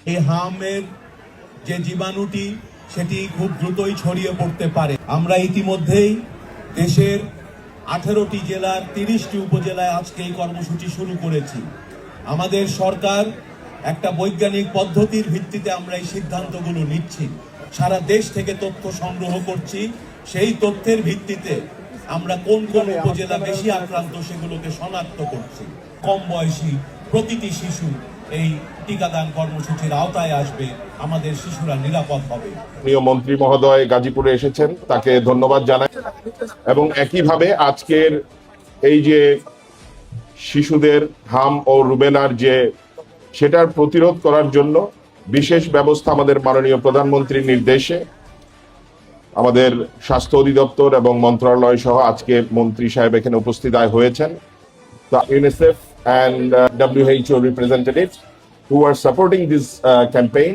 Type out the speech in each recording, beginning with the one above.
এই হামের যে জীবাণুটি সেটি খুব দ্রুতই ছড়িয়ে পড়তে পারে। আমরা ইতিমধ্যেই দেশের 18টি জেলার 30টি উপজেলায় আজকে এই কর্মসূচি শুরু করেছি। আমাদের সরকার একটা বৈজ্ঞানিক পদ্ধতির ভিত্তিতে আমরা এই সিদ্ধান্তগুলো নিচ্ছি। সারা দেশ থেকে তথ্য সংগ্রহ করছি, সেই তথ্যের ভিত্তিতে আমরা কোন কোন উপজেলা বেশি আক্রান্ত সেগুলোকে শনাক্ত করছি। কম বয়সী প্রতিটি শিশু এই টিকাদান কর্মসূচির আওতায় আসবে, আমাদের শিশুরা নিরাপদ হবে। প্রিয় মন্ত্রী মহোদয় গাজীপুরে এসেছেন, তাকে ধন্যবাদ জানাই। এবং একইভাবে আজকের এই যে শিশুদের হাম ও রুবেলার যে সেটার প্রতিরোধ করার জন্য বিশেষ ব্যবস্থা আমাদের মাননীয় প্রধানমন্ত্রীর নির্দেশে আমাদের স্বাস্থ্য অধিদপ্তর এবং মন্ত্রণালয় সহ আজকে মন্ত্রী সাহেব এখানে উপস্থিত হয়েছেন। The UNICEF and WHO representatives who are supporting this campaign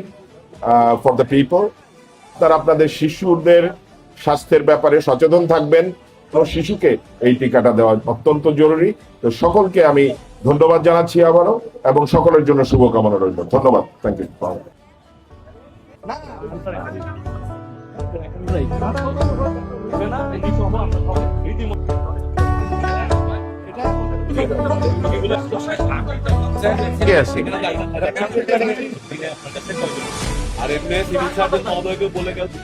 for the people. তারা আপনাদের শিশুদের স্বাস্থ্যের ব্যাপারে সচেতন থাকবেন। তো শিশুকে এই টিকাটা দেওয়া অত্যন্ত জরুরি। তো সকলকে আমি ধন্যবাদ জানাচ্ছি আবারও, এবং সকলের জন্য শুভকামনা রইল। ধন্যবাদ। Thank you. আর এমনি সিভিল সার্জন মহোদয়কে বলে গেছে।